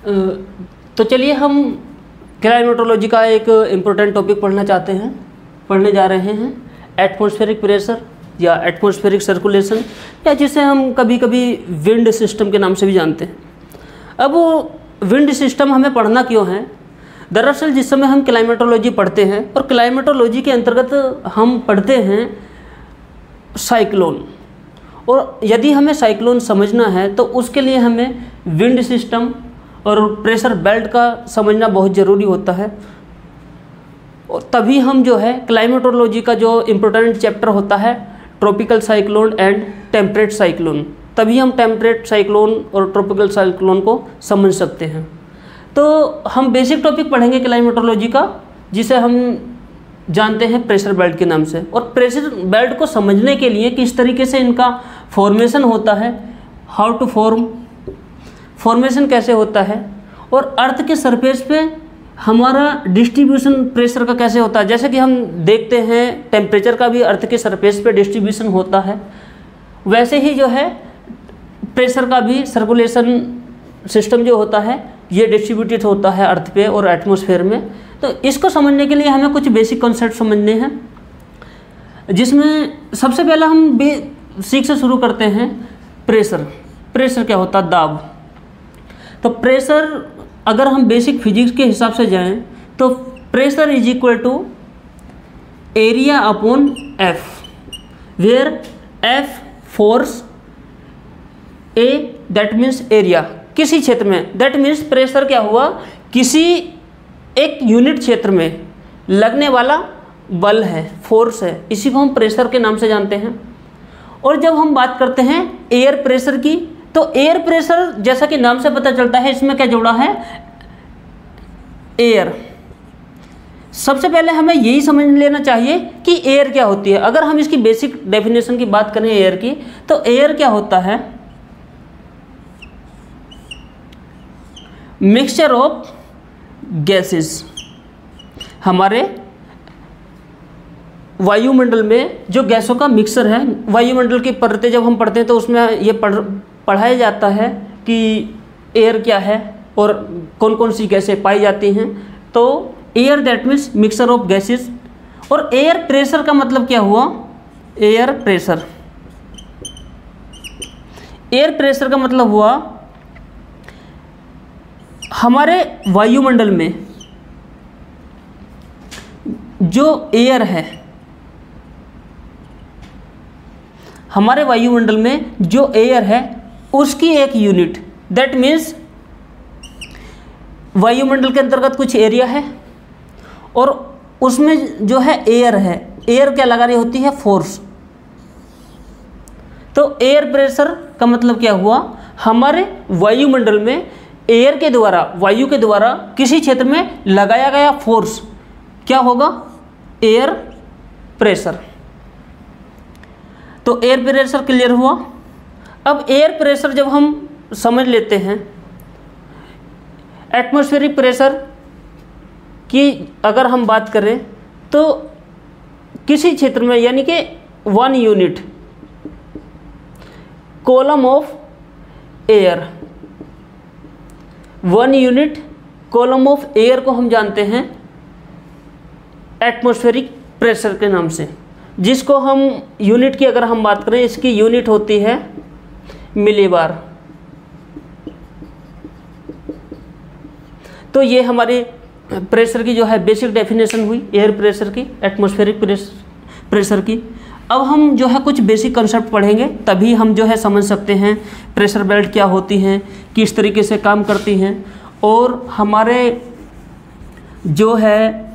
तो चलिए हम क्लाइमेटोलॉजी का एक इम्पोर्टेंट टॉपिक पढ़ने जा रहे हैं, एटमॉस्फेरिक प्रेशर या एटमॉस्फेरिक सर्कुलेशन, या जिसे हम कभी कभी विंड सिस्टम के नाम से भी जानते हैं। अब वो विंड सिस्टम हमें पढ़ना क्यों है? दरअसल जिस समय हम क्लाइमेटोलॉजी पढ़ते हैं, और क्लाइमेटोलॉजी के अंतर्गत हम पढ़ते हैं साइक्लोन, और यदि हमें साइक्लोन समझना है तो उसके लिए हमें विंड सिस्टम और प्रेशर बेल्ट का समझना बहुत ज़रूरी होता है। और तभी हम जो है क्लाइमेटोलॉजी का जो इम्पोर्टेंट चैप्टर होता है tropical cyclone and temperate cyclone, तभी हम टेम्परेट साइक्लोन और ट्रॉपिकल साइक्लोन को समझ सकते हैं। तो हम बेसिक टॉपिक पढ़ेंगे क्लाइमेटोलॉजी का, जिसे हम जानते हैं प्रेशर बेल्ट के नाम से। और प्रेशर बेल्ट को समझने के लिए किस तरीके से इनका फॉर्मेशन होता है, हाउ टू फॉर्मेशन कैसे होता है, और अर्थ के सरफेस पे हमारा डिस्ट्रीब्यूशन प्रेशर का कैसे होता है। जैसे कि हम देखते हैं टेम्परेचर का भी अर्थ के सरफेस पे डिस्ट्रीब्यूशन होता है, वैसे ही जो है प्रेशर का भी सर्कुलेशन सिस्टम जो होता है ये डिस्ट्रीब्यूटेड होता है अर्थ पे और एटमॉस्फेयर में। तो इसको समझने के लिए हमें कुछ बेसिक कॉन्सेप्ट समझने हैं, जिसमें सबसे पहला हम बेसिक से शुरू करते हैं। प्रेशर क्या होता है? दाब। तो प्रेशर अगर हम बेसिक फिजिक्स के हिसाब से जाएं तो pressure is equal to area upon F, where F force, A that means area किसी क्षेत्र में, दैट मीन्स प्रेशर क्या हुआ, किसी एक यूनिट क्षेत्र में लगने वाला बल है, फोर्स है, इसी को हम प्रेशर के नाम से जानते हैं। और जब हम बात करते हैं एयर प्रेशर की, तो एयर प्रेशर जैसा कि नाम से पता चलता है इसमें क्या जुड़ा है, एयर। सबसे पहले हमें यही समझ लेना चाहिए कि एयर क्या होती है। अगर हम इसकी बेसिक डेफिनेशन की बात करें एयर की, तो एयर क्या होता है, मिक्सचर ऑफ गैसेस। हमारे वायुमंडल में जो गैसों का मिक्सर है, वायुमंडल की परतें जब हम पढ़ते हैं तो उसमें ये पढ़ाया जाता है कि एयर क्या है और कौन कौन सी गैसें पाई जाती हैं। तो air that means mixture of gases. और एयर प्रेशर का मतलब क्या हुआ, एयर प्रेशर का मतलब हुआ हमारे वायुमंडल में जो एयर है, हमारे वायुमंडल में जो एयर है उसकी एक यूनिट, दैट मीन्स वायुमंडल के अंतर्गत कुछ एरिया है और उसमें जो है एयर क्या लगा रही होती है, फोर्स। तो एयर प्रेशर का मतलब क्या हुआ, हमारे वायुमंडल में एयर के द्वारा, वायु के द्वारा किसी क्षेत्र में लगाया गया फोर्स क्या होगा, एयर प्रेशर। तो एयर प्रेशर क्लियर हुआ। अब एयर प्रेशर जब हम समझ लेते हैं, एटमॉस्फेरिक प्रेशर की अगर हम बात करें तो किसी क्षेत्र में, यानी कि 1 unit column of air, 1 unit column of air को हम जानते हैं एटमॉस्फेरिक प्रेशर के नाम से, जिसको हम यूनिट की अगर हम बात करें, इसकी यूनिट होती है मिलीबार। तो ये हमारी प्रेशर की जो है बेसिक डेफिनेशन हुई एयर प्रेशर की, एटमॉस्फेरिक प्रेशर की। अब हम जो है कुछ बेसिक कंसेप्ट पढ़ेंगे, तभी हम जो है समझ सकते हैं प्रेशर बेल्ट क्या होती हैं, किस तरीके से काम करती हैं, और हमारे जो है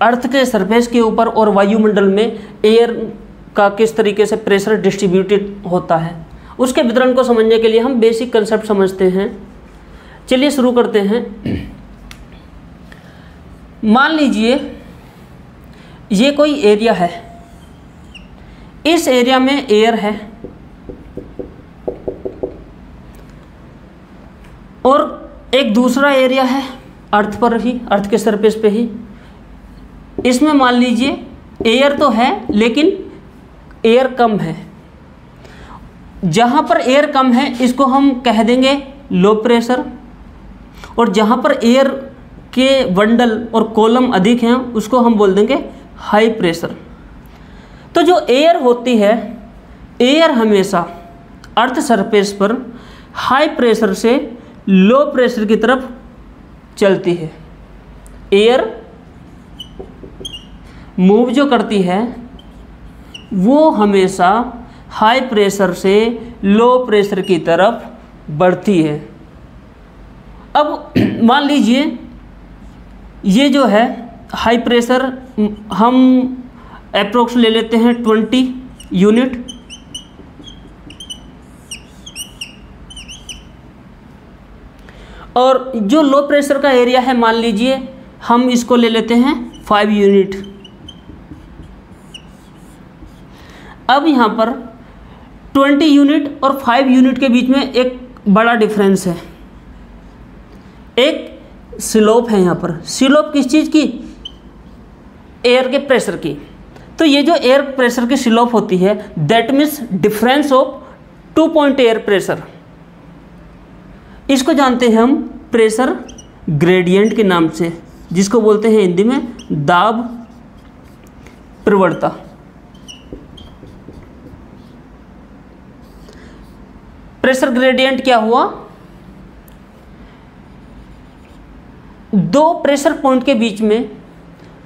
अर्थ के सरफेस के ऊपर और वायुमंडल में एयर का किस तरीके से प्रेशर डिस्ट्रीब्यूटेड होता है, उसके वितरण को समझने के लिए हम बेसिक कंसेप्ट समझते हैं। चलिए शुरू करते हैं। मान लीजिए ये कोई एरिया है, इस एरिया में एयर है और एक दूसरा एरिया है अर्थ पर ही, अर्थ के सरफेस पे ही। इसमें मान लीजिए एयर तो है लेकिन एयर कम है। जहाँ पर एयर कम है इसको हम कह देंगे लो प्रेशर, और जहाँ पर एयर के बंडल और कॉलम अधिक हैं उसको हम बोल देंगे हाई प्रेशर। तो जो एयर होती है, एयर हमेशा अर्थ सरफेस पर हाई प्रेशर से लो प्रेशर की तरफ चलती है। एयर मूव जो करती है वो हमेशा हाई प्रेशर से लो प्रेशर की तरफ बढ़ती है। अब मान लीजिए ये जो है हाई प्रेशर हम अप्रोक्स ले लेते हैं 20 यूनिट, और जो लो प्रेशर का एरिया है मान लीजिए हम इसको ले लेते हैं 5 यूनिट। अब यहाँ पर 20 यूनिट और 5 यूनिट के बीच में एक बड़ा डिफरेंस है, एक स्लोप है। यहाँ पर स्लोप किस चीज़ की? एयर के प्रेशर की। तो ये जो एयर प्रेशर की स्लोप होती है that means difference of 2 point air pressure, इसको जानते हैं हम प्रेशर ग्रेडियंट के नाम से, जिसको बोलते हैं हिंदी में दाब प्रवणता। प्रेशर ग्रेडियंट क्या हुआ? दो प्रेशर पॉइंट के बीच में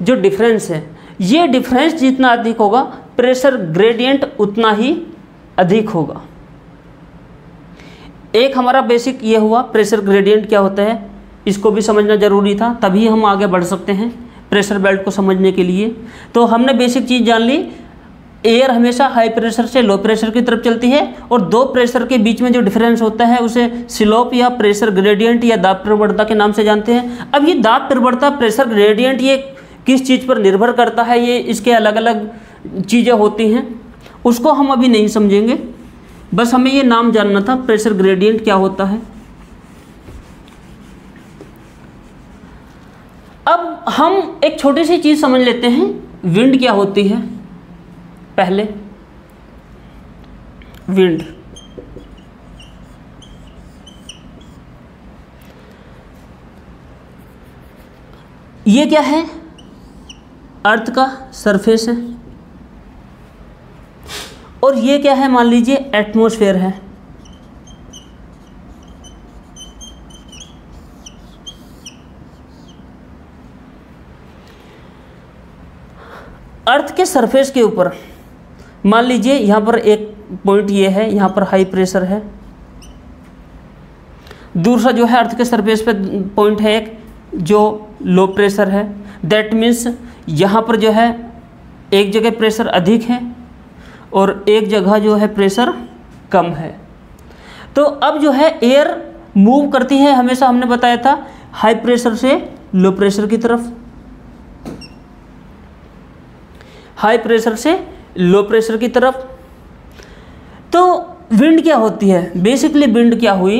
जो डिफरेंस है, ये डिफरेंस जितना अधिक होगा प्रेशर ग्रेडियंट उतना ही अधिक होगा। एक हमारा बेसिक ये हुआ प्रेशर ग्रेडियंट क्या होता है, इसको भी समझना ज़रूरी था, तभी हम आगे बढ़ सकते हैं प्रेशर बेल्ट को समझने के लिए। तो हमने बेसिक चीज़ जान ली, एयर हमेशा हाई प्रेशर से लो प्रेशर की तरफ चलती है और दो प्रेशर के बीच में जो डिफरेंस होता है उसे स्लोप या प्रेशर ग्रेडियंट या दाब प्रवणता के नाम से जानते हैं। अब ये दाब प्रवणता, प्रेशर ग्रेडियंट, ये किस चीज़ पर निर्भर करता है, ये इसके अलग अलग चीज़ें होती हैं, उसको हम अभी नहीं समझेंगे, बस हमें ये नाम जानना था प्रेशर ग्रेडियंट क्या होता है। अब हम एक छोटी सी चीज़ समझ लेते हैं, विंड क्या होती है। पहले विंड, ये क्या है? अर्थ का सरफेस है, और ये क्या है? मान लीजिए एटमॉस्फेयर है। अर्थ के सरफेस के ऊपर मान लीजिए यहाँ पर एक पॉइंट ये है, यहाँ पर हाई प्रेशर है, दूसरा जो है अर्थ के सरफेस पे पॉइंट है एक जो लो प्रेशर है। दैट मीन्स यहाँ पर जो है एक जगह प्रेशर अधिक है और एक जगह जो है प्रेशर कम है। तो अब जो है एयर मूव करती है हमेशा, हमने बताया था हाई प्रेशर से लो प्रेशर की तरफ, हाई प्रेशर से लो प्रेशर की तरफ। तो विंड क्या होती है? बेसिकली विंड क्या हुई?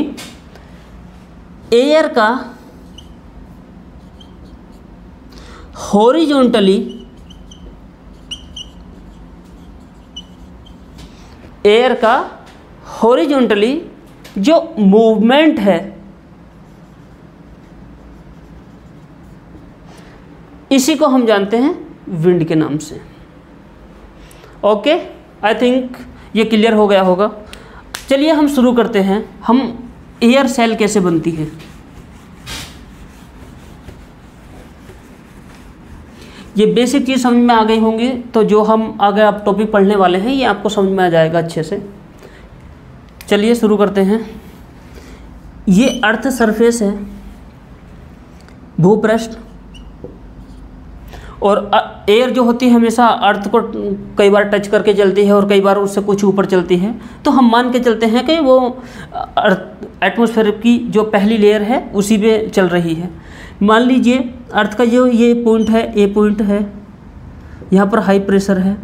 एयर का हॉरिजॉन्टली, एयर का हॉरिजॉन्टली जो मूवमेंट है, इसी को हम जानते हैं विंड के नाम से। ओके, आई थिंक ये क्लियर हो गया होगा। चलिए हम शुरू करते हैं, हम एयर सेल कैसे बनती है। ये बेसिक चीज़ समझ में आ गई होंगी, तो जो हम आगे आप टॉपिक पढ़ने वाले हैं ये आपको समझ में आ जाएगा अच्छे से। चलिए शुरू करते हैं। ये अर्थ सरफेस है, भूपृष्ठ, और एयर जो होती है हमेशा अर्थ को कई बार टच करके चलती है और कई बार उससे कुछ ऊपर चलती है। तो हम मान के चलते हैं कि वो एटमॉस्फेयर की जो पहली लेयर है उसी पे चल रही है। मान लीजिए अर्थ का जो ये पॉइंट है, ए पॉइंट है, यहाँ पर हाई प्रेशर है,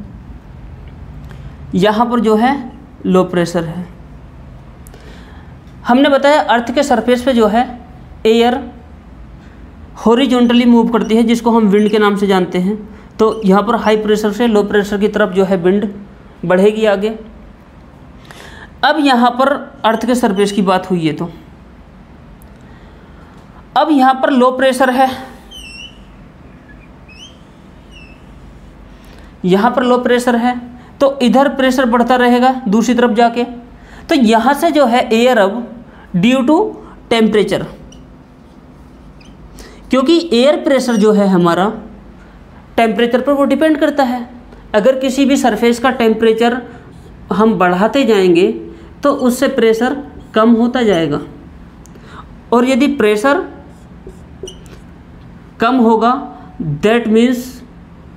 यहाँ पर जो है लो प्रेशर है। हमने बताया अर्थ के सरफेस पे जो है एयर हॉरिजॉन्टली मूव करती है, जिसको हम विंड के नाम से जानते हैं। तो यहाँ पर हाई प्रेशर से लो प्रेशर की तरफ जो है विंड बढ़ेगी आगे। अब यहाँ पर अर्थ के सरफेस की बात हुई है, तो अब यहाँ पर लो प्रेशर है, यहाँ पर लो प्रेशर है, तो इधर प्रेशर बढ़ता रहेगा दूसरी तरफ जाके। तो यहाँ से जो है एयर अब ड्यू टू टेम्परेचर, क्योंकि एयर प्रेशर जो है हमारा टेम्परेचर पर वो डिपेंड करता है। अगर किसी भी सरफेस का टेम्परेचर हम बढ़ाते जाएंगे तो उससे प्रेशर कम होता जाएगा, और यदि प्रेशर कम होगा दैट मीन्स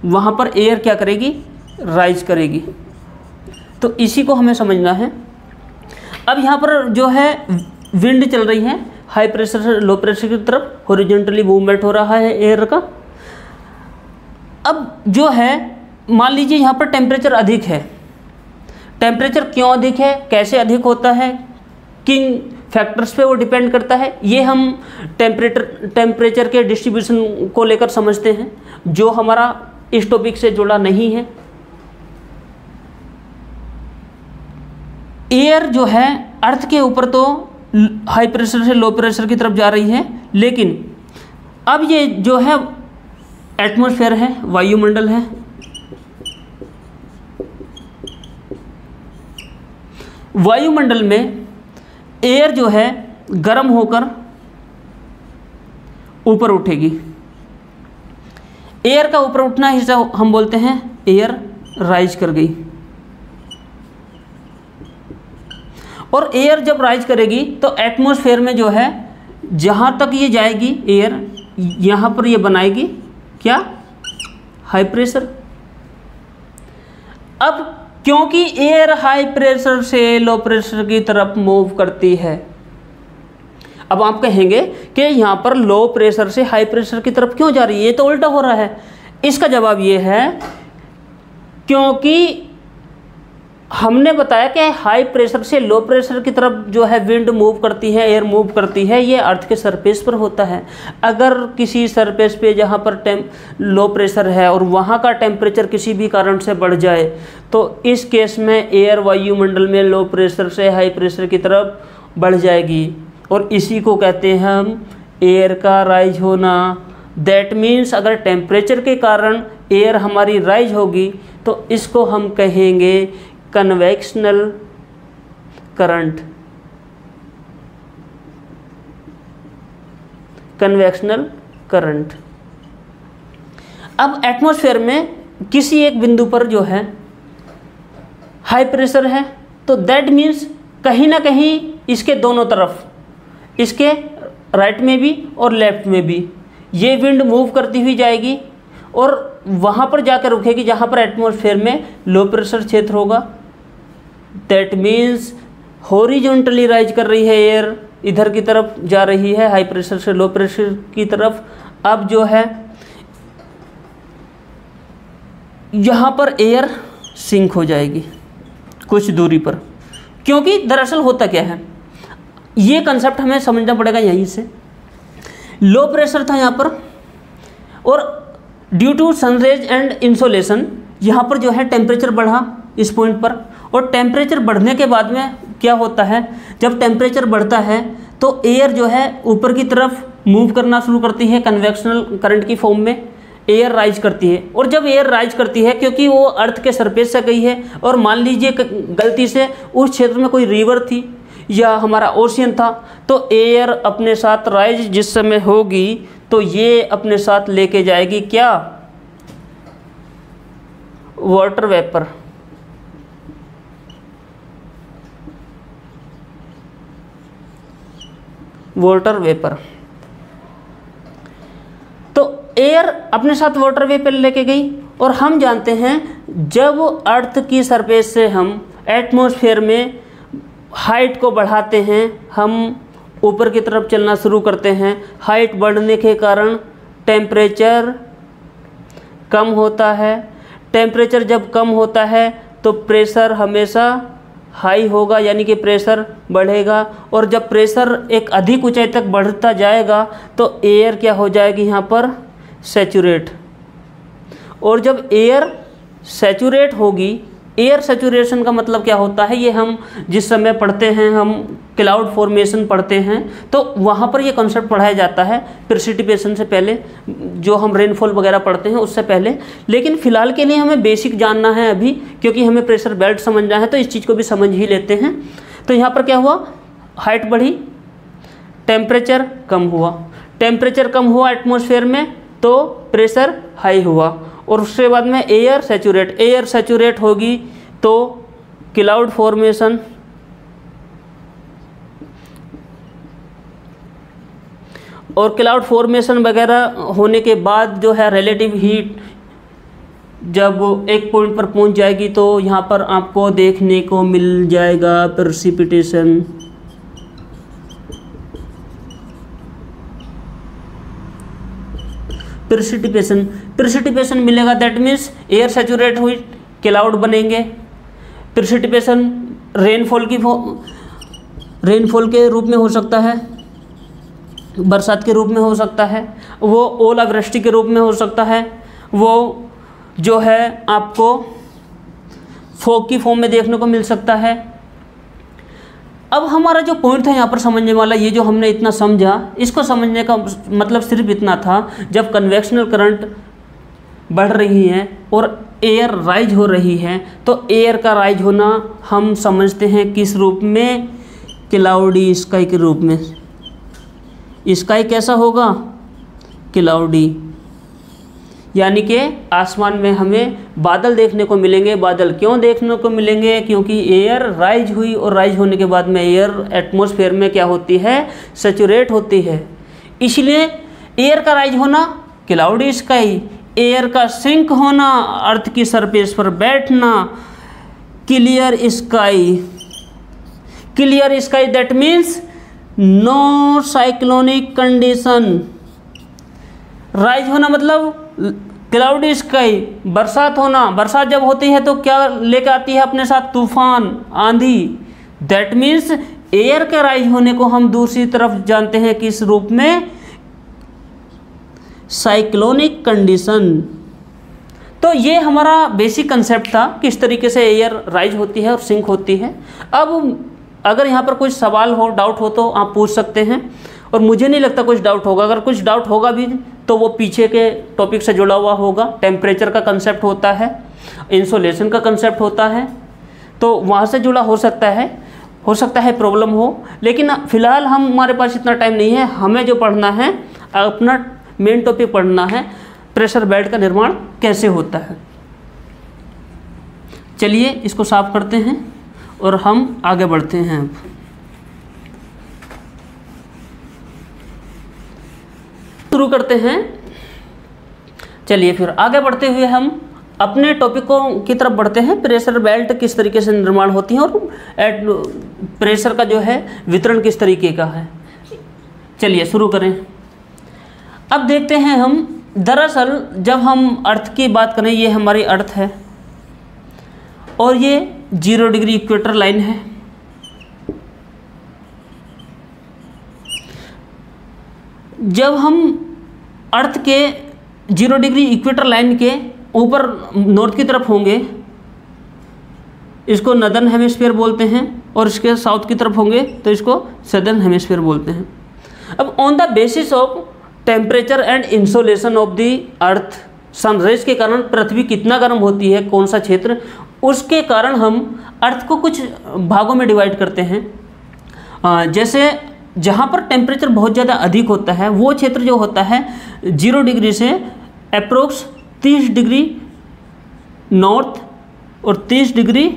वहाँ पर एयर क्या करेगी, राइज करेगी। तो इसी को हमें समझना है। अब यहाँ पर जो है विंड चल रही है हाई प्रेशर से लो प्रेशर की तरफ, हॉरिजॉन्टली मूवमेंट हो रहा है एयर का। अब जो है मान लीजिए यहाँ पर टेम्परेचर अधिक है। टेम्परेचर क्यों अधिक है, कैसे अधिक होता है, किन फैक्टर्स पे वो डिपेंड करता है, ये हम टेम्परेचर के डिस्ट्रीब्यूशन को लेकर समझते हैं, जो हमारा इस टॉपिक से जुड़ा नहीं है। एयर जो है अर्थ के ऊपर तो हाई प्रेशर से लो प्रेशर की तरफ जा रही है, लेकिन अब ये जो है एटमॉस्फेयर है, वायुमंडल है, वायुमंडल में एयर जो है गर्म होकर ऊपर उठेगी। एयर का ऊपर उठना हिस्सा हम बोलते हैं एयर राइज कर गई। और एयर जब राइज करेगी तो एटमॉस्फेयर में जो है जहाँ तक ये जाएगी एयर, यहाँ पर ये बनाएगी क्या, हाई प्रेशर। अब क्योंकि एयर हाई प्रेशर से लो प्रेशर की तरफ मूव करती है, अब आप कहेंगे कि यहाँ पर लो प्रेशर से हाई प्रेशर की तरफ क्यों जा रही है, ये तो उल्टा हो रहा है। इसका जवाब ये है क्योंकि हमने बताया कि हाई प्रेशर से लो प्रेशर की तरफ जो है विंड मूव करती है, एयर मूव करती है, ये अर्थ के सरफेस पर होता है। अगर किसी सरफेस पे जहाँ पर लो प्रेशर है और वहाँ का टेम्परेचर किसी भी कारण से बढ़ जाए तो इस केस में एयर वायुमंडल में लो प्रेशर से हाई प्रेशर की तरफ बढ़ जाएगी, और इसी को कहते हैं हम एयर का राइज होना। दैट मीन्स अगर टेम्परेचर के कारण एयर हमारी राइज होगी तो इसको हम कहेंगे कन्वेक्शनल करंट। Convectional current. अब एटमॉस्फेयर में किसी एक बिंदु पर जो है हाई प्रेशर है, तो दैट मीन्स कहीं ना कहीं इसके दोनों तरफ, इसके राइट में भी और लेफ्ट में भी ये विंड मूव करती हुई जाएगी और वहाँ पर जाकर रुकेगी जहाँ पर एटमॉस्फेयर में लो प्रेशर क्षेत्र होगा। दैट मीन्स हॉरिजॉन्टली राइज कर रही है एयर, इधर की तरफ जा रही है हाई प्रेशर से लो प्रेशर की तरफ। अब जो है यहाँ पर एयर सिंक हो जाएगी कुछ दूरी पर, क्योंकि दरअसल होता क्या है, ये कंसेप्ट हमें समझना पड़ेगा। यहीं से लो प्रेशर था यहाँ पर, और due to sunrays and insolation यहाँ पर जो है टेम्परेचर बढ़ा इस पॉइंट पर, और टेम्परेचर बढ़ने के बाद में क्या होता है, जब टेम्परेचर बढ़ता है तो एयर जो है ऊपर की तरफ मूव करना शुरू करती है, कन्वेक्शनल करंट की फॉर्म में एयर राइज करती है। और जब एयर राइज करती है, क्योंकि वो अर्थ के सरफेस से गई है, और मान लीजिए गलती से उस क्षेत्र में कोई रिवर थी या हमारा ओशियन था, तो एयर अपने साथ राइज जिस समय होगी तो ये अपने साथ लेके जाएगी क्या, वाटर वेपर। Water vapour. तो एयर अपने साथ वाटर वेपर लेके गई, और हम जानते हैं जब अर्थ की सरफेस से हम एटमॉस्फेयर में हाइट को बढ़ाते हैं, हम ऊपर की तरफ चलना शुरू करते हैं, हाइट बढ़ने के कारण टेम्परेचर कम होता है। टेम्परेचर जब कम होता है तो प्रेशर हमेशा हाई होगा, यानी कि प्रेशर बढ़ेगा, और जब प्रेशर एक अधिक ऊंचाई तक बढ़ता जाएगा तो एयर क्या हो जाएगी यहाँ पर, सैचुरेट। और जब एयर सैचुरेट होगी एयर सैचुरेशन का मतलब क्या होता है, ये हम जिस समय पढ़ते हैं, हम क्लाउड फॉर्मेशन पढ़ते हैं तो वहाँ पर ये कॉन्सेप्ट पढ़ाया जाता है प्रेसिपिटेशन से पहले, जो हम रेनफॉल वगैरह पढ़ते हैं उससे पहले। लेकिन फ़िलहाल के लिए हमें बेसिक जानना है अभी, क्योंकि हमें प्रेशर बेल्ट समझना है तो इस चीज़ को भी समझ ही लेते हैं। तो यहाँ पर क्या हुआ, हाइट बढ़ी, टेम्परेचर कम हुआ, टेम्परेचर कम हुआ एटमॉस्फेयर में तो प्रेशर हाई हुआ, और उसके बाद में एयर सैचुरेट होगी तो क्लाउड फॉर्मेशन, और क्लाउड फॉर्मेशन वगैरह होने के बाद जो है रिलेटिव हीट जब एक पॉइंट पर पहुंच जाएगी तो यहाँ पर आपको देखने को मिल जाएगा प्रेसिपिटेशन। प्रेसिपिटेशन मिलेगा, दैट मीन्स एयर सैचुरेट हुई, क्लाउड बनेंगे। प्रेसिपिटेशन रेनफॉल के रूप में हो सकता है, बरसात के रूप में हो सकता है, वो ओलावृष्टि के रूप में हो सकता है, वो जो है आपको फॉग की फॉर्म में देखने को मिल सकता है। अब हमारा जो पॉइंट था यहाँ पर समझने वाला, ये जो हमने इतना समझा, इसको समझने का मतलब सिर्फ इतना था, जब कन्वेक्शनल करंट बढ़ रही है और एयर राइज हो रही है तो एयर का राइज होना हम समझते हैं किस रूप में, क्लाउडी स्काई के रूप में। स्काई कैसा होगा, क्लाउडी, यानी कि आसमान में हमें बादल देखने को मिलेंगे। बादल क्यों देखने को मिलेंगे, क्योंकि एयर राइज हुई और राइज होने के बाद में एयर एटमॉस्फेयर में क्या होती है, सैचुरेट होती है, इसलिए एयर का राइज होना क्लाउडी स्काई, एयर का सिंक होना, अर्थ की सरफेस पर बैठना clear sky. Clear sky that means no cyclonic condition. Rise होना मतलब क्लाउडी स्काई, बरसात होना, बरसात जब होती है तो क्या लेकर आती है अपने साथ, तूफान, आंधी। दैट मीन्स एयर के राइज होने को हम दूसरी तरफ जानते हैं किस रूप में, साइक्लोनिक कंडीशन। तो ये हमारा बेसिक कंसेप्ट था, किस तरीके से एयर राइज होती है और सिंक होती है। अब अगर यहाँ पर कुछ सवाल हो, डाउट हो तो आप पूछ सकते हैं, और मुझे नहीं लगता कुछ डाउट होगा। अगर कुछ डाउट होगा भी तो वो पीछे के टॉपिक से जुड़ा हुआ होगा। टेम्परेचर का कंसेप्ट होता है, इंसोलेशन का कंसेप्ट होता है, तो वहाँ से जुड़ा हो सकता है प्रॉब्लम हो। लेकिन फ़िलहाल हमारे पास इतना टाइम नहीं है, हमें जो पढ़ना है, अपना मेन टॉपिक पढ़ना है, प्रेशर बेल्ट का निर्माण कैसे होता है। चलिए इसको साफ करते हैं और हम आगे बढ़ते हैं। अब शुरू करते हैं। चलिए फिर आगे बढ़ते हुए हम अपने टॉपिकों की तरफ बढ़ते हैं। प्रेशर बेल्ट किस तरीके से निर्माण होती है और प्रेशर का जो है वितरण किस तरीके का है। चलिए शुरू करें। अब देखते हैं हम, दरअसल जब हम अर्थ की बात करें, ये हमारी अर्थ है और ये 0 डिग्री इक्वेटर लाइन है। जब हम अर्थ के 0 डिग्री इक्वेटर लाइन के ऊपर नॉर्थ की तरफ होंगे, इसको नदर्न हेमिस्फीयर बोलते हैं, और इसके साउथ की तरफ होंगे तो इसको सदर्न हेमिस्फीयर बोलते हैं। अब on the basis of temperature and insolation of the earth, sun rays के कारण पृथ्वी कितना गर्म होती है, कौन सा क्षेत्र, उसके कारण हम अर्थ को कुछ भागों में डिवाइड करते हैं। जैसे जहाँ पर टेम्परेचर बहुत ज़्यादा अधिक होता है, वो क्षेत्र जो होता है 0 डिग्री से अप्रोक्स 30 डिग्री नॉर्थ और 30 डिग्री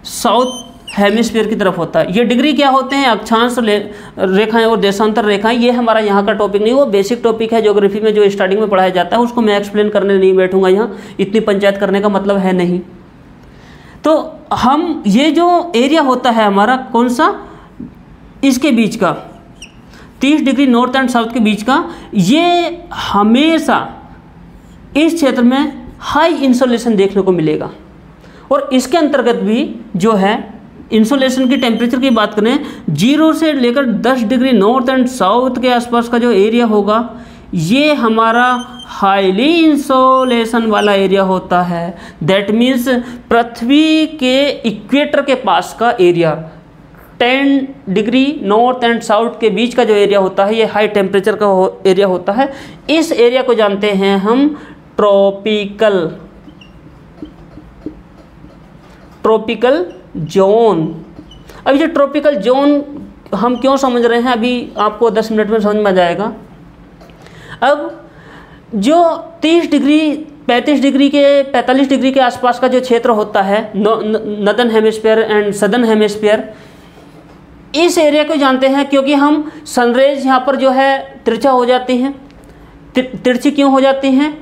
साउथ हेमिस्फीयर की तरफ होता है। ये डिग्री क्या होते हैं, अक्षांश रेखाएं और देशांतर रेखाएं। ये हमारा यहाँ का टॉपिक नहीं, वो बेसिक टॉपिक है ज्योग्राफी में जो स्टार्टिंग में पढ़ाया जाता है, उसको मैं एक्सप्लेन करने नहीं बैठूंगा यहाँ, इतनी पंचायत करने का मतलब है नहीं। तो हम ये जो एरिया होता है हमारा, कौन सा, इसके बीच का 30 डिग्री नॉर्थ एंड साउथ के बीच का, ये हमेशा इस क्षेत्र में हाई इंसोलेशन देखने को मिलेगा। और इसके अंतर्गत भी जो है इंसोलेशन की टेम्परेचर की बात करें, 0 से लेकर 10 डिग्री नॉर्थ एंड साउथ के आसपास का जो एरिया होगा, ये हमारा हाईली इंसोलेशन वाला एरिया होता है। दैट मीन्स पृथ्वी के इक्वेटर के पास का area, 10 degree north and south के बीच का जो एरिया होता है, ये हाई टेम्परेचर का एरिया होता है। इस एरिया को जानते हैं हम ट्रॉपिकल जोन। अब ये ट्रॉपिकल जोन हम क्यों समझ रहे हैं, अभी आपको 10 मिनट में समझ में आ जाएगा। अब जो 30 डिग्री 35 डिग्री के 45 डिग्री के आसपास का जो क्षेत्र होता है, northern hemisphere and southern hemisphere, इस एरिया को जानते हैं क्योंकि हम सनरेज यहाँ पर जो है तिरछा हो जाती हैं। तिरछी क्यों हो जाती हैं?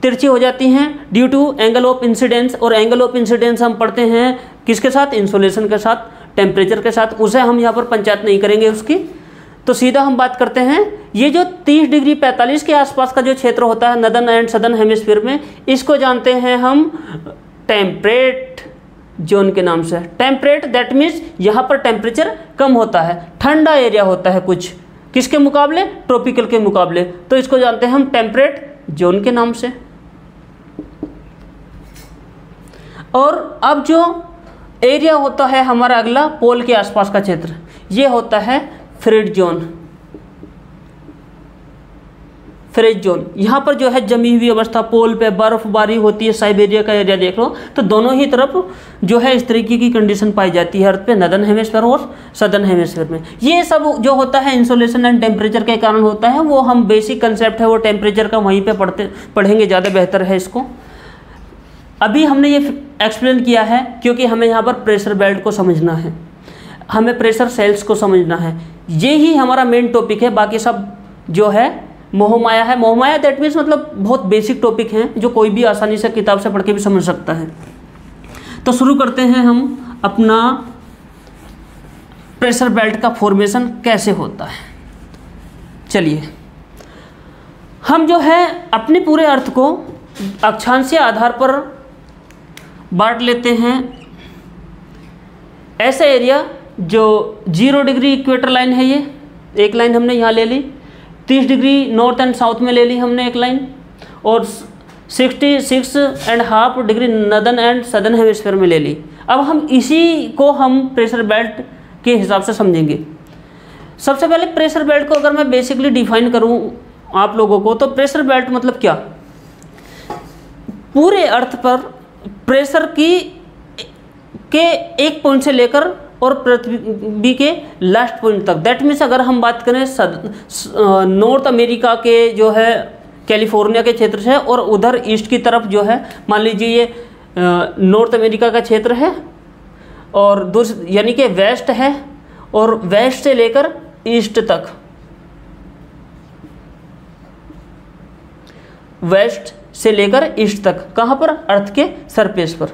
तिरछी हो जाती हैं due to angle of incidence, और एंगल ऑफ इंसिडेंस हम पढ़ते हैं किसके साथ? इंसोलेशन के साथ, टेम्परेचर के साथ। उसे हम यहाँ पर पंचायत नहीं करेंगे उसकी, तो सीधा हम बात करते हैं ये जो 30 डिग्री 45 के आसपास का जो क्षेत्र होता है नॉर्दर्न एंड सदर्न हेमिस्फीयर में, इसको जानते हैं हम टेम्परेट जोन के नाम से। टेम्परेट दैट मीन्स यहाँ पर टेम्परेचर कम होता है, ठंडा एरिया होता है कुछ, किसके मुकाबले? ट्रॉपिकल के मुकाबले। तो इसको जानते हैं हम टेम्परेट जोन के नाम से। और अब जो एरिया होता है हमारा अगला पोल के आसपास का क्षेत्र, ये होता है फ्रिज जोन। फ्रिज जोन यहाँ पर जो है जमी हुई अवस्था, पोल पे बर्फबारी होती है। साइबेरिया का एरिया देख लो तो दोनों ही तरफ जो है इस तरीके की कंडीशन पाई जाती है अर्थ पे, नॉर्दर्न हेमिस्फीयर और सदर्न हेमिस्फीयर में। ये सब जो होता है इंसोलेशन एंड टेम्परेचर के कारण होता है, वो हम बेसिक कंसेप्ट है वो टेम्परेचर का वहीं पे पढ़ेंगे, ज़्यादा बेहतर है इसको। अभी हमने ये एक्सप्लेन किया है क्योंकि हमें यहाँ पर प्रेशर बेल्ट को समझना है, हमें प्रेशर सेल्स को समझना है, ये ही हमारा मेन टॉपिक है। बाकी सब जो है मोहमाया है। मोहमाया दैट मीन्स मतलब बहुत बेसिक टॉपिक हैं जो कोई भी आसानी से किताब से पढ़ के भी समझ सकता है। तो शुरू करते हैं हम अपना प्रेशर बेल्ट का फॉर्मेशन कैसे होता है। चलिए हम जो है अपने पूरे अर्थ को अक्षांशीय आधार पर बांट लेते हैं। ऐसा एरिया जो 0 डिग्री इक्वेटर लाइन है, ये एक लाइन हमने यहाँ ले ली, 30 डिग्री नॉर्थ एंड साउथ में ले ली हमने एक लाइन, और 66.5 degree northern and southern hemisphere में ले ली। अब हम इसी को हम प्रेशर बेल्ट के हिसाब से समझेंगे। सबसे पहले प्रेशर बेल्ट को अगर मैं बेसिकली डिफाइन करूं आप लोगों को, तो प्रेशर बेल्ट मतलब क्या? पूरे अर्थ पर प्रेशर के एक पॉइंट से लेकर और पृथ्वी के लास्ट पॉइंट तक, दैट मीन्स अगर हम बात करें नॉर्थ अमेरिका के जो है कैलिफोर्निया के क्षेत्र से, और उधर ईस्ट की तरफ जो है मान लीजिए ये नॉर्थ अमेरिका का क्षेत्र है, और दूसरी यानी कि वेस्ट है, और वेस्ट से लेकर ईस्ट तक, वेस्ट से लेकर ईस्ट तक, कहाँ पर? अर्थ के सरफेस पर।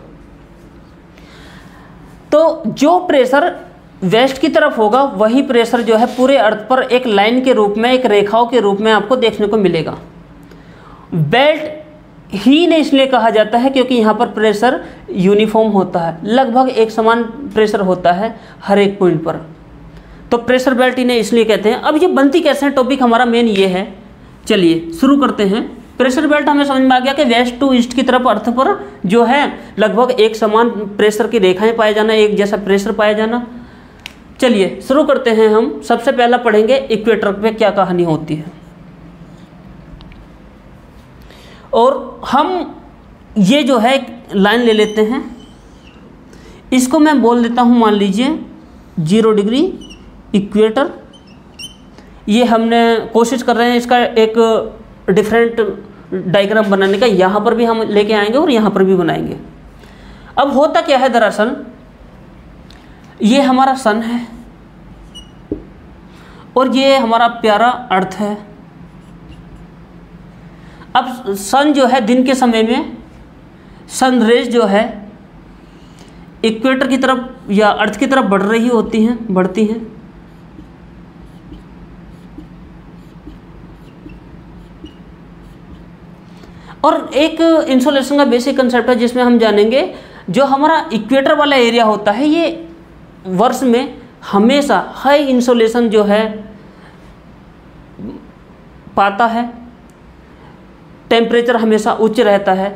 तो जो प्रेशर वेस्ट की तरफ होगा वही प्रेशर जो है पूरे अर्थ पर एक लाइन के रूप में, एक रेखाओं के रूप में आपको देखने को मिलेगा। बेल्ट ही ने इसलिए कहा जाता है क्योंकि यहाँ पर प्रेशर यूनिफॉर्म होता है, लगभग एक समान प्रेशर होता है हर एक पॉइंट पर, तो प्रेशर बेल्ट इन्हें इसलिए कहते हैं। अब ये बनती कैसे है, टॉपिक हमारा मेन ये है। चलिए शुरू करते हैं। प्रेशर बेल्ट हमें समझ में आ गया कि वेस्ट टू ईस्ट की तरफ अर्थ पर जो है लगभग एक समान प्रेशर की रेखाएं पाए जाना, एक जैसा प्रेशर पाया जाना। चलिए शुरू करते हैं। हम सबसे पहला पढ़ेंगे इक्वेटर पे क्या कहानी होती है, और हम ये जो है लाइन ले लेते हैं, इसको मैं बोल देता हूँ मान लीजिए 0 डिग्री इक्वेटर। ये हमने कोशिश कर रहे हैं इसका एक डिफरेंट डायग्राम बनाने का, यहाँ पर भी हम लेके आएंगे और यहाँ पर भी बनाएंगे। अब होता क्या है, दरअसल ये हमारा सन है और ये हमारा प्यारा अर्थ है। अब सन जो है दिन के समय में सन रेज जो है इक्वेटर की तरफ या अर्थ की तरफ बढ़ रही होती हैं, बढ़ती हैं। और एक इंसोलेशन का बेसिक कंसेप्ट है जिसमें हम जानेंगे जो हमारा इक्वेटर वाला एरिया होता है ये वर्ष में हमेशा हाई इंसोलेशन जो है पाता है। टेम्परेचर हमेशा उच्च रहता है,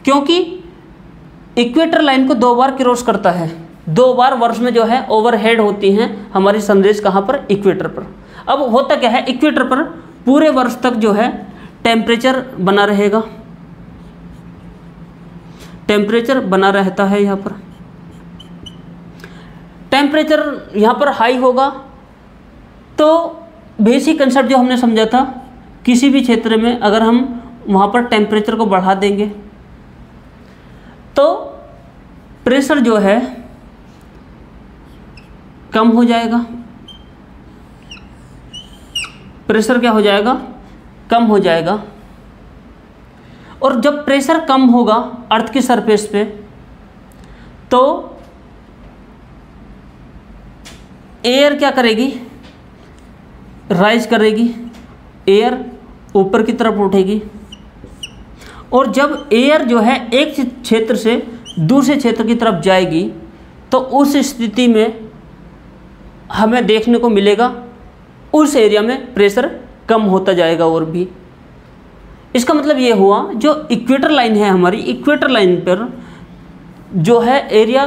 क्योंकि इक्वेटर लाइन को 2 बार क्रॉस करता है। 2 बार वर्ष में जो है ओवरहेड होती हैं हमारी सनरेज, कहाँ पर? इक्वेटर पर। अब होता क्या है, इक्वेटर पर पूरे वर्ष तक जो है टेम्परेचर बना रहेगा, टेम्परेचर बना रहता है। यहाँ पर टेम्परेचर यहाँ पर हाई होगा, तो बेसिक कंसेप्ट जो हमने समझा था, किसी भी क्षेत्र में अगर हम वहाँ पर टेम्परेचर को बढ़ा देंगे तो प्रेशर जो है कम हो जाएगा, प्रेशर क्या हो जाएगा? कम हो जाएगा। और जब प्रेशर कम होगा अर्थ की सरफेस पे, तो एयर क्या करेगी? राइज करेगी, एयर ऊपर की तरफ उठेगी। और जब एयर जो है एक क्षेत्र से दूसरे क्षेत्र की तरफ जाएगी, तो उस स्थिति में हमें देखने को मिलेगा उस एरिया में प्रेशर कम होता जाएगा। और भी इसका मतलब ये हुआ, जो इक्वेटर लाइन है हमारी, इक्वेटर लाइन पर जो है एरिया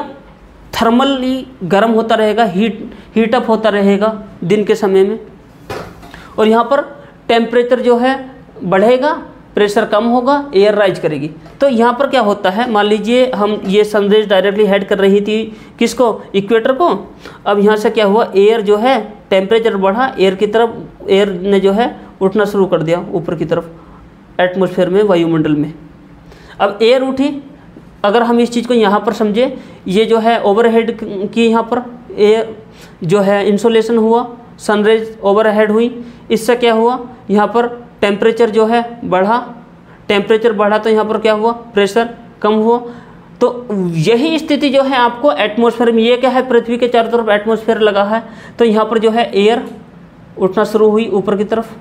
थर्मली गर्म होता रहेगा, हीट अप होता रहेगा दिन के समय में, और यहाँ पर टेम्परेचर जो है बढ़ेगा, प्रेशर कम होगा, एयर राइज करेगी। तो यहाँ पर क्या होता है, मान लीजिए हम ये सनरेज डायरेक्टली हेड कर रही थी किसको? इक्वेटर को। अब यहाँ से क्या हुआ, एयर जो है टेम्परेचर बढ़ा, एयर की तरफ, एयर ने जो है उठना शुरू कर दिया ऊपर की तरफ एटमॉस्फेयर में, वायुमंडल में। अब एयर उठी, अगर हम इस चीज़ को यहाँ पर समझे, ये जो है ओवरहेड की, यहाँ पर एयर जो है इंसोलेशन हुआ, सनरेज ओवरहेड हुई, इससे क्या हुआ, यहाँ पर टेम्परेचर जो है बढ़ा, टेम्परेचर बढ़ा तो यहाँ पर क्या हुआ, प्रेशर कम हुआ। तो यही स्थिति जो है आपको एटमॉस्फेयर में, ये क्या है, पृथ्वी के चारों तरफ एटमॉस्फेयर लगा है, तो यहाँ पर जो है एयर उठना शुरू हुई ऊपर की तरफ।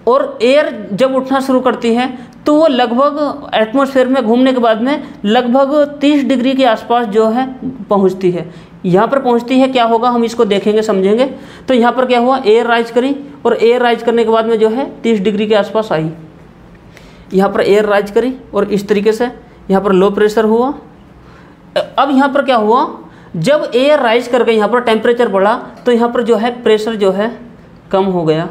और एयर जब उठना शुरू करती है तो वो लगभग एटमॉस्फेयर में घूमने के बाद में लगभग 30 डिग्री के आसपास जो है पहुंचती है। यहाँ पर पहुंचती है, क्या होगा हम इसको देखेंगे समझेंगे। तो यहाँ पर क्या हुआ, एयर राइज करी, और एयर राइज करने के बाद में जो है 30 डिग्री के आसपास आई। यहाँ पर एयर राइज करी और इस तरीके से यहाँ पर लो प्रेशर हुआ। अब यहाँ पर क्या हुआ, जब एयर राइज करके यहाँ पर टेम्परेचर बढ़ा, तो यहाँ पर जो है प्रेशर जो है कम हो गया,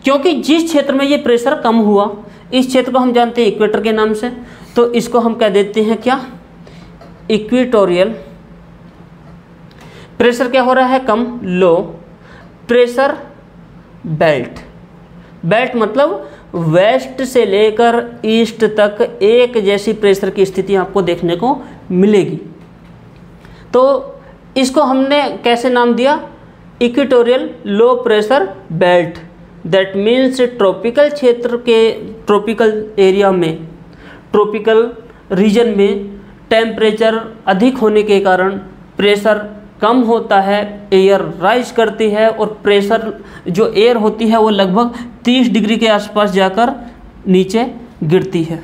क्योंकि जिस क्षेत्र में ये प्रेशर कम हुआ, इस क्षेत्र को हम जानते हैं इक्वेटर के नाम से, तो इसको हम कह देते हैं क्या, इक्वेटोरियल। प्रेशर क्या हो रहा है, कम, लो प्रेशर बेल्ट। बेल्ट मतलब वेस्ट से लेकर ईस्ट तक एक जैसी प्रेशर की स्थिति आपको देखने को मिलेगी। तो इसको हमने कैसे नाम दिया, equatorial low pressure belt. That means tropical क्षेत्र के, ट्रॉपिकल एरिया में, ट्रॉपिकल रीजन में टेम्परेचर अधिक होने के कारण प्रेशर कम होता है, एयर राइज करती है, और प्रेशर जो एयर होती है वो लगभग 30 डिग्री के आसपास जाकर नीचे गिरती है।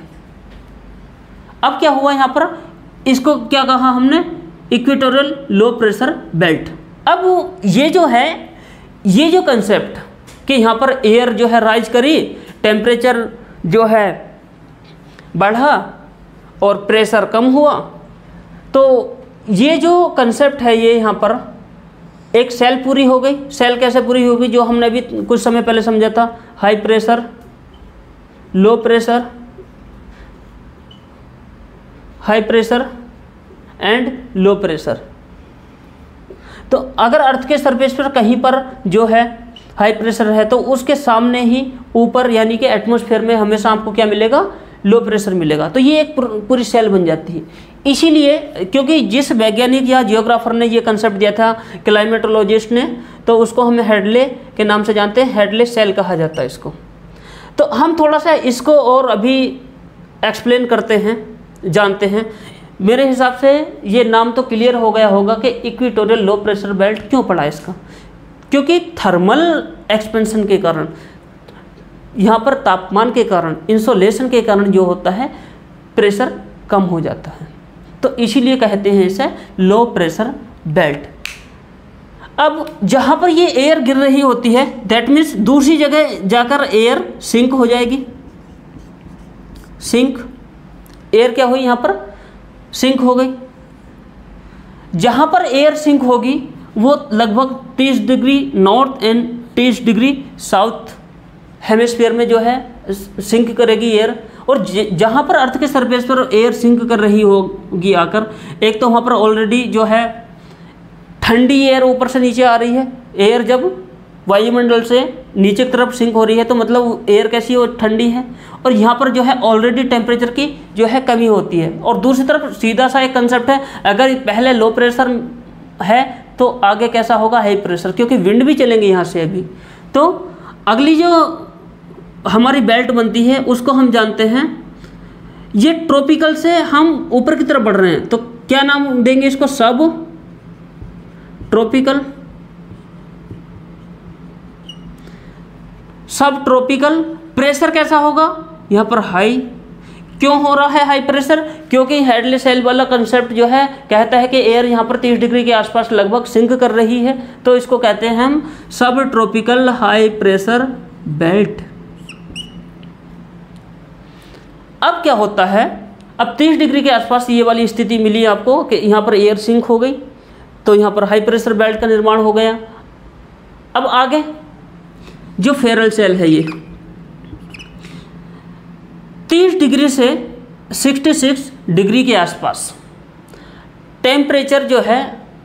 अब क्या हुआ यहाँ पर, इसको क्या कहा हमने, इक्वेटोरियल लो प्रेशर बेल्ट। अब ये जो है, ये जो कंसेप्ट कि यहाँ पर एयर जो है राइज करी, टेम्परेचर जो है बढ़ा और प्रेशर कम हुआ, तो ये जो कंसेप्ट है ये यहाँ पर एक सेल पूरी हो गई। सेल कैसे पूरी होगी, जो हमने अभी कुछ समय पहले समझा था, high pressure, low pressure, high pressure and low pressure. तो अगर अर्थ के सरफेस पर कहीं पर जो है हाई प्रेशर है, तो उसके सामने ही ऊपर यानी कि एटमॉस्फेयर में हमेशा आपको क्या मिलेगा, लो प्रेशर मिलेगा। तो ये एक पूरी सेल बन जाती है। इसीलिए क्योंकि जिस वैज्ञानिक या जियोग्राफर ने ये कंसेप्ट दिया था, क्लाइमेटोलॉजिस्ट ने, तो उसको हमें हेडले के नाम से जानते हैं, हेडले सेल कहा जाता है इसको। तो हम थोड़ा सा इसको और अभी एक्सप्लेन करते हैं, जानते हैं। मेरे हिसाब से ये नाम तो क्लियर हो गया होगा कि इक्वेटोरियल लो प्रेशर बेल्ट क्यों पड़ा इसका, क्योंकि थर्मल एक्सपेंशन के कारण, यहाँ पर तापमान के कारण, इंसोलेशन के कारण जो होता है प्रेशर कम हो जाता है, तो इसीलिए कहते हैं इसे लो प्रेशर बेल्ट। अब जहाँ पर ये एयर गिर रही होती है दैट मीन्स दूसरी जगह जाकर एयर सिंक हो जाएगी। सिंक, एयर क्या हुई यहाँ पर सिंक हो गई। जहाँ पर एयर सिंक होगी वो लगभग 30 degree north and 30 degree south hemisphere में जो है सिंक करेगी एयर। और जहाँ पर अर्थ के सरफेस पर एयर सिंक कर रही होगी आकर, एक तो वहाँ पर ऑलरेडी जो है ठंडी एयर ऊपर से नीचे आ रही है। एयर जब वायुमंडल से नीचे की तरफ सिंक हो रही है तो मतलब एयर कैसी हो, ठंडी है। और यहाँ पर जो है ऑलरेडी टेम्परेचर की जो है कमी होती है। और दूसरी तरफ सीधा सा एक कंसेप्ट है, अगर पहले लो प्रेशर है तो आगे कैसा होगा, हाई प्रेशर, क्योंकि विंड भी चलेंगे यहाँ से अभी। तो अगली जो हमारी बेल्ट बनती है उसको हम जानते हैं, ये ट्रॉपिकल से हम ऊपर की तरफ बढ़ रहे हैं तो क्या नाम देंगे इसको, सब ट्रॉपिकल। सब ट्रॉपिकल प्रेशर कैसा होगा, यहाँ पर हाई। क्यों हो रहा है हाई प्रेशर, क्योंकि हेडली सेल वाला कंसेप्ट जो है कहता है कि एयर यहाँ पर 30 डिग्री के आसपास लगभग सिंक कर रही है, तो इसको कहते हैं हम सब ट्रॉपिकल हाई प्रेशर बेल्ट। अब क्या होता है, अब 30 डिग्री के आसपास ये वाली स्थिति मिली आपको कि यहाँ पर एयर सिंक हो गई, तो यहाँ पर हाई प्रेशर बेल्ट का निर्माण हो गया। अब आगे जो फेरल सेल है, ये 30 डिग्री से 66 डिग्री के आसपास टेम्परेचर जो है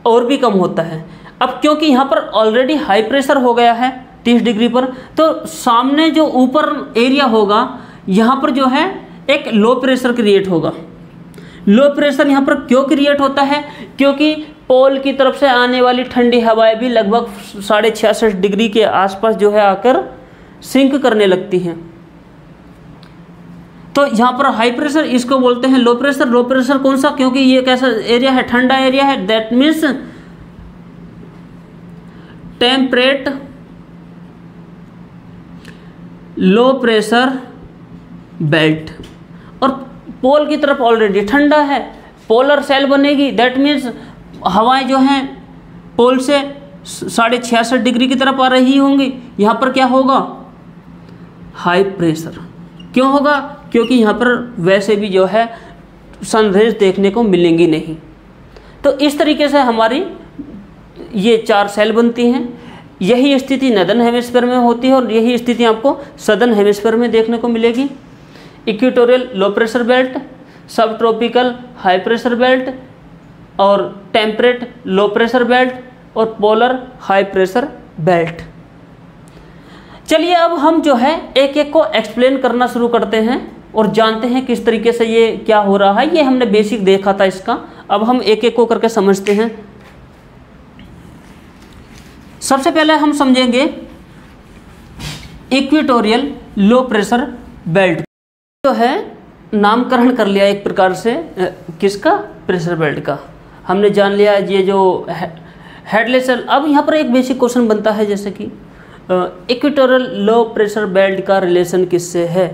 और भी कम होता है। अब क्योंकि यहाँ पर ऑलरेडी हाई प्रेशर हो गया है 30 डिग्री पर, तो सामने जो ऊपर एरिया होगा यहाँ पर जो है एक लो प्रेशर क्रिएट होगा। लो प्रेशर यहाँ पर क्यों क्रिएट होता है, क्योंकि पोल की तरफ से आने वाली ठंडी हवाएं भी लगभग 66.5 डिग्री के आसपास जो है आकर सिंक करने लगती हैं। तो यहाँ पर हाई प्रेशर इसको बोलते हैं लो प्रेशर। लो प्रेशर कौन सा, क्योंकि ये कैसा एरिया है, ठंडा एरिया है, that means temperate low pressure belt. और पोल की तरफ ऑलरेडी ठंडा है, पोलर सेल बनेगी, दैट मीन्स हवाएं जो हैं पोल से 66.5 डिग्री की तरफ आ रही होंगी। यहाँ पर क्या होगा, हाई प्रेशर। क्यों होगा, क्योंकि यहाँ पर वैसे भी जो है सनरेज देखने को मिलेंगी नहीं। तो इस तरीके से हमारी ये 4 सेल बनती हैं। यही स्थिति नदर्न हेमिस्फीयर में होती है और यही स्थिति आपको सदर्न हेमिस्फीयर में देखने को मिलेगी। इक्वेटोरियल लो प्रेशर बेल्ट, सब ट्रॉपिकल हाई प्रेशर बेल्ट और टेम्परेट लो प्रेशर बेल्ट और पोलर हाई प्रेशर बेल्ट। चलिए अब हम जो है एक एक को एक्सप्लेन करना शुरू करते हैं और जानते हैं किस तरीके से ये क्या हो रहा है। ये हमने बेसिक देखा था इसका, अब हम एक एक को करके समझते हैं। सबसे पहले हम समझेंगे इक्वेटोरियल लो प्रेशर बेल्ट। जो है नामकरण कर लिया एक प्रकार से, किसका, प्रेशर बेल्ट का। हमने जान लिया ये जो हेडलेस सेल। अब यहाँ पर एक बेसिक क्वेश्चन बनता है जैसे कि इक्वेटोरियल लो प्रेशर बेल्ट का रिलेशन किससे है,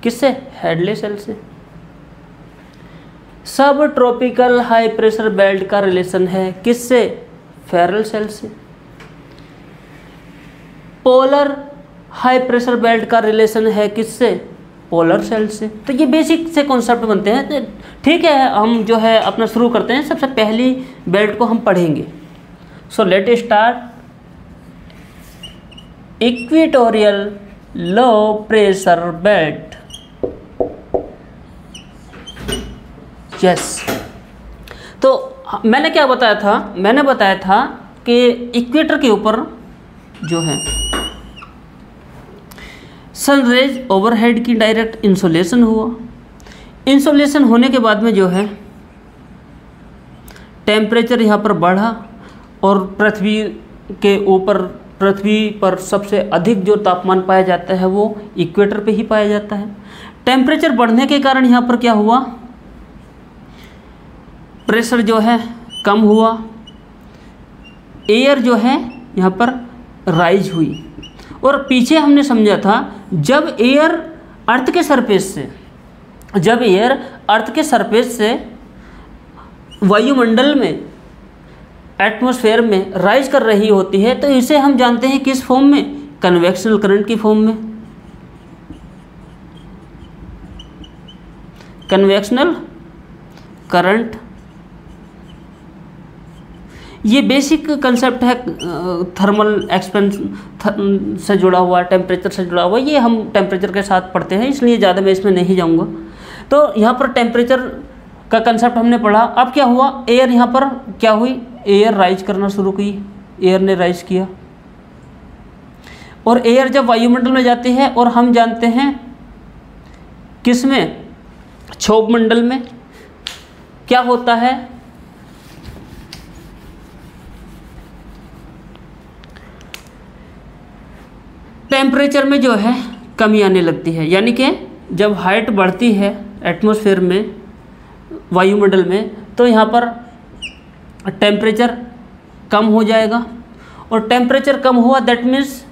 किससे, हेडलेस सेल से। सब ट्रॉपिकल हाई प्रेशर बेल्ट का रिलेशन है किससे, फेरल सेल से। पोलर हाई प्रेशर बेल्ट का रिलेशन है किससे, पोलर सेल से। तो ये बेसिक से कॉन्सेप्ट बनते हैं। ठीक है, हम जो है अपना शुरू करते हैं। सबसे पहली बेल्ट को हम पढ़ेंगे। So let start. Equatorial low pressure belt. Yes, तो मैंने क्या बताया था, मैंने बताया था कि इक्वेटर के ऊपर जो है सनरेज ओवरहेड की डायरेक्ट इंसोलेशन हुआ। इंसोलेशन होने के बाद में जो है टेम्परेचर यहाँ पर बढ़ा और पृथ्वी के ऊपर, पृथ्वी पर सबसे अधिक जो तापमान पाया जाता है वो इक्वेटर पे ही पाया जाता है। टेम्परेचर बढ़ने के कारण यहाँ पर क्या हुआ, प्रेशर जो है कम हुआ, एयर जो है यहाँ पर राइज हुई। और पीछे हमने समझा था जब एयर अर्थ के सरफेस से, जब एयर अर्थ के सरफेस से वायुमंडल में एटमॉस्फेयर में राइज कर रही होती है, तो इसे हम जानते हैं किस फॉर्म में, कन्वेक्शनल करंट की फॉर्म में। कन्वेक्शनल करंट, ये बेसिक कंसेप्ट है, थर्मल एक्सपेंशन से जुड़ा हुआ, टेम्परेचर से जुड़ा हुआ, ये हम टेम्परेचर के साथ पढ़ते हैं, इसलिए ज़्यादा मैं इसमें नहीं जाऊंगा। तो यहाँ पर टेम्परेचर का कंसेप्ट हमने पढ़ा। अब क्या हुआ, एयर यहाँ पर क्या हुई, एयर राइज करना शुरू की, एयर ने राइज किया, और एयर जब वायुमंडल में जाती है, और हम जानते हैं किस में, क्षोभ मंडल में क्या होता है, टेम्परेचर में जो है कमी आने लगती है। यानी कि जब हाइट बढ़ती है एटमॉस्फेयर में, वायुमंडल में, तो यहाँ पर टेम्परेचर कम हो जाएगा, और टेम्परेचर कम हुआ दैट मीन्स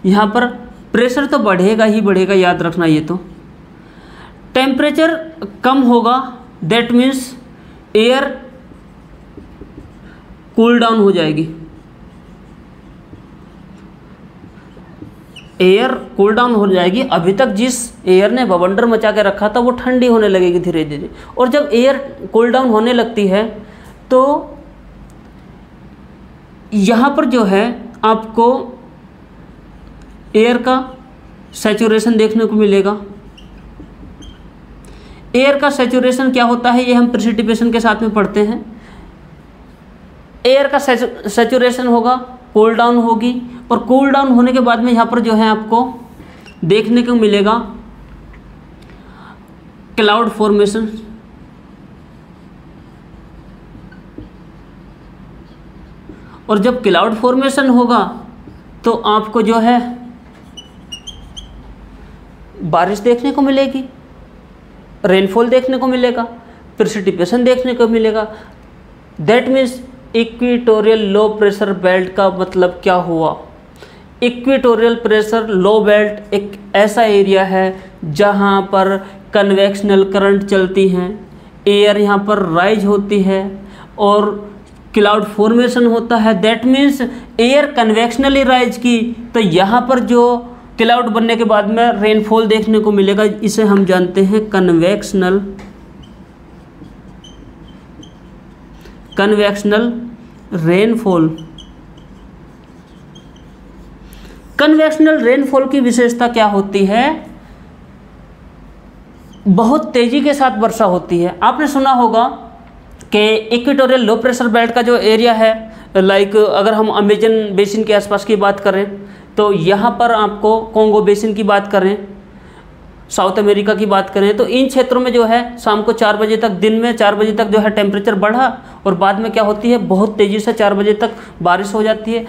यहाँ पर प्रेशर तो बढ़ेगा ही बढ़ेगा, याद रखना। ये तो टेम्परेचर कम होगा that means air cool down हो जाएगी, एयर कूल डाउन हो जाएगी। अभी तक जिस एयर ने बवंडर मचा के रखा था वो ठंडी होने लगेगी धीरे धीरे, और जब एयर कूल डाउन होने लगती है तो यहाँ पर जो है आपको एयर का सैचुरेशन देखने को मिलेगा। एयर का सैचुरेशन क्या होता है, ये हम प्रेसिपिटेशन के साथ में पढ़ते हैं। एयर का सैचुरेशन होगा, कूल डाउन होगी, और कूल डाउन होने के बाद में यहाँ पर जो है आपको देखने को मिलेगा क्लाउड फॉर्मेशन। और जब क्लाउड फॉर्मेशन होगा तो आपको जो है बारिश देखने को मिलेगी, रेनफॉल देखने को मिलेगा, प्रेसिपिटेशन देखने को मिलेगा। That means equatorial low pressure belt का मतलब क्या हुआ, इक्वेटोरियल प्रेशर लो बेल्ट एक ऐसा एरिया है जहाँ पर कन्वेक्शनल करंट चलती हैं, एयर यहाँ पर राइज होती है और क्लाउड फॉर्मेशन होता है। दैट मीन्स एयर कन्वेक्शनली राइज की, तो यहाँ पर जो क्लाउड बनने के बाद में रेनफॉल देखने को मिलेगा, इसे हम जानते हैं कन्वेक्शनल रेनफॉल। कन्वेक्शनल रेनफॉल की विशेषता क्या होती है, बहुत तेजी के साथ वर्षा होती है। आपने सुना होगा कि इक्वेटोरियल लो प्रेशर बेल्ट का जो एरिया है, लाइक अगर हम अमेजन बेसिन के आसपास की बात करें तो यहाँ पर आपको कॉन्गो बेसिन की बात करें, साउथ अमेरिका की बात करें, तो इन क्षेत्रों में जो है शाम को 4 बजे तक, दिन में 4 बजे तक जो है टेम्परेचर बढ़ा, और बाद में क्या होती है बहुत तेज़ी से 4 बजे तक बारिश हो जाती है।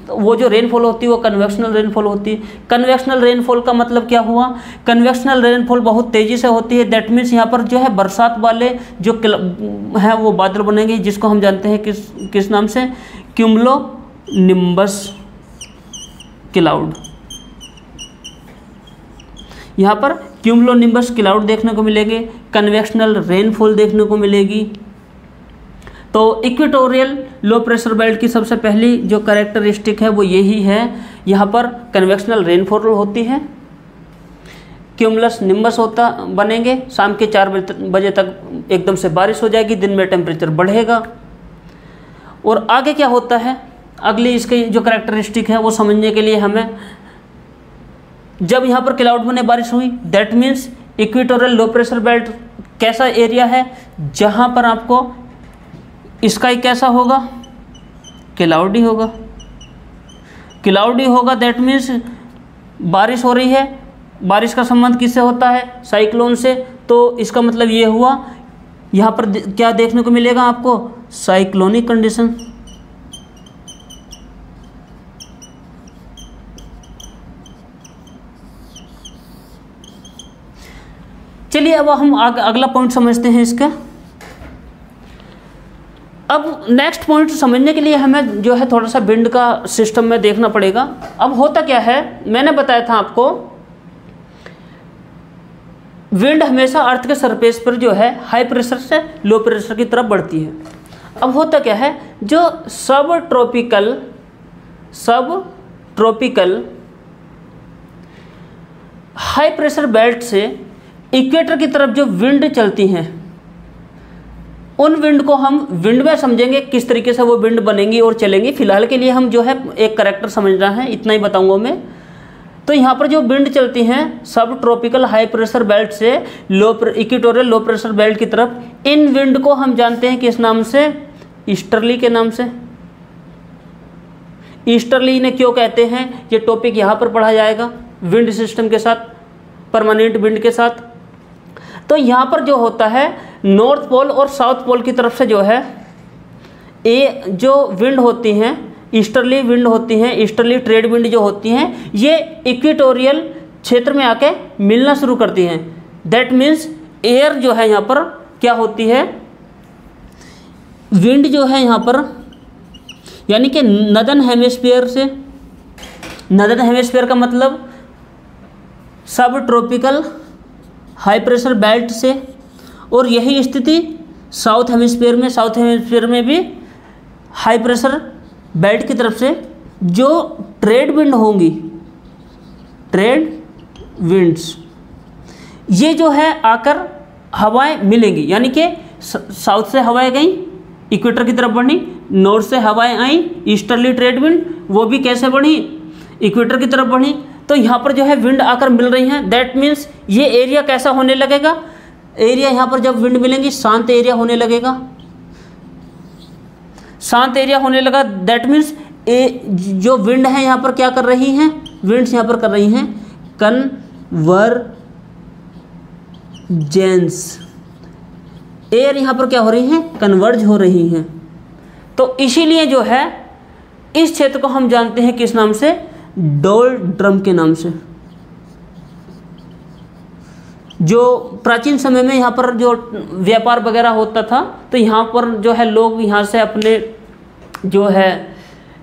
तो वो जो रेनफॉल होती है वो कन्वेक्शनल रेनफॉल होती है। कन्वेक्शनल रेनफॉल का मतलब क्या हुआ, कन्वेक्शनल रेनफॉल बहुत तेज़ी से होती है। दैट मीन्स यहाँ पर जो है बरसात वाले जो हैं वो बादल बनेंगे, जिसको हम जानते हैं किस नाम से, क्यूमुलो निम्बस क्लाउड। यहाँ पर क्यूमुलो निम्बस क्लाउड देखने को मिलेंगे, कन्वेक्शनल रेनफॉल देखने को मिलेगी। तो इक्वेटोरियल लो प्रेशर बेल्ट की सबसे पहली जो कैरेक्टरिस्टिक है वो यही है, यहाँ पर कन्वेक्शनल रेनफॉल होती है, क्यूमुलस निम्बस होता बनेंगे, शाम के 4 बजे तक एकदम से बारिश हो जाएगी, दिन में टेम्परेचर बढ़ेगा। और आगे क्या होता है, अगली इसकी जो कैरेक्टरिस्टिक है वो समझने के लिए हमें, जब यहाँ पर क्लाउड बने बारिश हुई, that means equatorial low pressure belt कैसा एरिया है जहाँ पर आपको स्काई कैसा होगा, क्लाउडी होगा। क्लाउडी होगा दैट मीन्स बारिश हो रही है, बारिश का संबंध किससे होता है, साइक्लोन से। तो इसका मतलब ये हुआ यहाँ पर क्या देखने को मिलेगा आपको, साइक्लोनिक कंडीशन। चलिए अब हम अगला पॉइंट समझते हैं इसका। अब नेक्स्ट पॉइंट समझने के लिए हमें जो है थोड़ा सा विंड का सिस्टम में देखना पड़ेगा। अब होता क्या है, मैंने बताया था आपको, विंड हमेशा अर्थ के सरफेस पर जो है हाई प्रेशर से लो प्रेशर की तरफ बढ़ती है। अब होता क्या है, जो सब ट्रॉपिकल हाई प्रेशर बेल्ट से इक्वेटर की तरफ जो विंड चलती हैं, उन विंड को हम विंड में समझेंगे किस तरीके से वो विंड बनेंगी और चलेंगी। फिलहाल के लिए हम जो है एक करेक्टर समझना है, इतना ही बताऊंगा मैं। तो यहाँ पर जो विंड चलती हैं सब ट्रॉपिकल हाई प्रेशर बेल्ट से इक्वेटोरियल लो प्रेशर बेल्ट की तरफ, इन विंड को हम जानते हैं किस नाम से, ईस्टर्ली के नाम से। ईस्टर्ली इन्हें क्यों कहते हैं, ये टॉपिक यहाँ पर पढ़ा जाएगा विंड सिस्टम के साथ, परमानेंट विंड के साथ। तो यहाँ पर जो होता है नॉर्थ पोल और साउथ पोल की तरफ से जो है जो विंड होती हैं, ईस्टर्ली विंड होती हैं, ईस्टर्ली ट्रेड विंड जो होती हैं, ये इक्वेटोरियल क्षेत्र में आके मिलना शुरू करती हैं। दैट मीन्स एयर जो है यहाँ पर क्या होती है, विंड जो है यहाँ पर यानी कि नदर्न हेमिस्फीयर से, नदर्न हेमिस्फीयर का मतलब सब ट्रॉपिकल हाई प्रेशर बेल्ट से, और यही स्थिति साउथ हेमिस्फीयर में, साउथ हेमिस्फीयर में भी हाई प्रेशर बेल्ट की तरफ से जो ट्रेड विंड होंगी, ट्रेड विंड्स, ये जो है आकर हवाएं मिलेंगी। यानी कि साउथ से हवाएं गई, इक्वेटर की तरफ बढ़ी, नॉर्थ से हवाएं आई, ईस्टर्ली ट्रेड विंड, वो भी कैसे बढ़ी, इक्वेटर की तरफ बढ़ी। तो यहाँ पर जो है विंड आकर मिल रही हैं। दैट मीन्स ये एरिया कैसा होने लगेगा, एरिया यहाँ पर जब विंड मिलेंगी शांत एरिया होने लगेगा, शांत एरिया होने लगा। दैट मीन्स जो विंड है यहाँ पर क्या कर रही हैं, विंड्स यहाँ पर कर रही हैं कन्वर्जेंस, एयर यहाँ पर क्या हो रही हैं, कन्वर्ज हो रही हैं। तो इसीलिए जो है इस क्षेत्र को हम जानते हैं किस नाम से, डोल्ड्रम के नाम से। जो प्राचीन समय में यहाँ पर जो व्यापार वगैरह होता था, तो यहाँ पर जो है लोग यहाँ से अपने जो है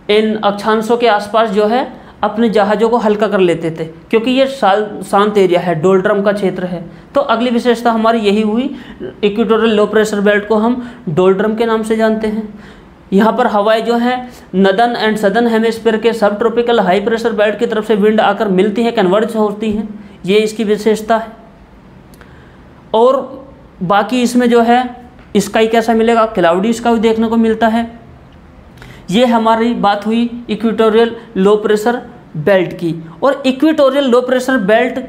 इन अक्षांशों के आसपास जो है अपने जहाज़ों को हल्का कर लेते थे, क्योंकि ये शांत एरिया है, डोल्ड्रम का क्षेत्र है। तो अगली विशेषता हमारी यही हुई, इक्वेटोरियल लो प्रेशर बेल्ट को हम डोल्ड्रम के नाम से जानते हैं। यहाँ पर हवाएं जो हैं नदर्न एंड सदर्न हेमिस्फीयर के सब ट्रॉपिकल हाई प्रेशर बेल्ट की तरफ से विंड आकर मिलती हैं, कन्वर्ज होती हैं, ये इसकी विशेषता है। और बाकी इसमें जो है स्काई कैसा मिलेगा, क्लाउडी स्काई देखने को मिलता है। ये हमारी बात हुई इक्वेटोरियल लो प्रेशर बेल्ट की। और इक्वेटोरियल लो प्रेशर बेल्ट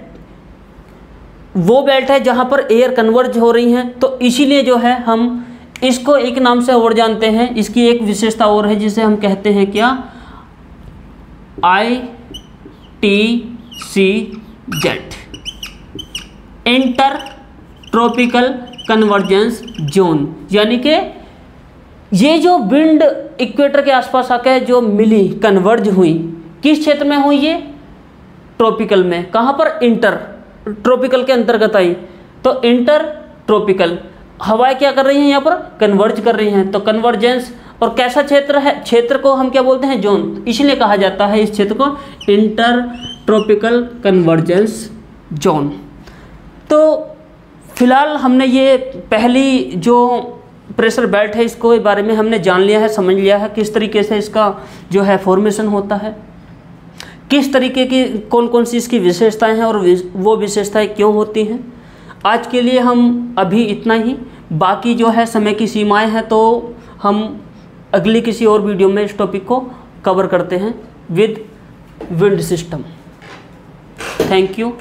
वो बेल्ट है जहाँ पर एयर कन्वर्ज हो रही हैं, तो इसीलिए जो है हम इसको एक नाम से और जानते हैं। इसकी एक विशेषता और है जिसे हम कहते हैं क्या, ITCZ, inter tropical convergence zone. यानी कि ये जो विंड इक्वेटर के आसपास आकर जो मिली, कन्वर्ज हुई, किस क्षेत्र में हुई, ये ट्रॉपिकल में। कहाँ पर, इंटर ट्रॉपिकल के अंतर्गत आई। तो इंटर ट्रॉपिकल हवाएं क्या कर रही हैं, यहाँ पर कन्वर्ज कर रही हैं। तो कन्वर्जेंस, और कैसा क्षेत्र है, क्षेत्र को हम क्या बोलते हैं, जोन। इसलिए कहा जाता है इस क्षेत्र को इंटर ट्रॉपिकल कन्वर्जेंस जोन। तो फिलहाल हमने ये पहली जो प्रेशर बेल्ट है इसको बारे में हमने जान लिया है, समझ लिया है किस तरीके से इसका जो है फॉर्मेशन होता है, किस तरीके की कौन कौन सी इसकी विशेषताएं हैं और वो विशेषताएं क्यों होती हैं। आज के लिए हम अभी इतना ही, बाकी जो है समय की सीमाएं हैं, तो हम अगली किसी और वीडियो में इस टॉपिक को कवर करते हैं with wind system. Thank you.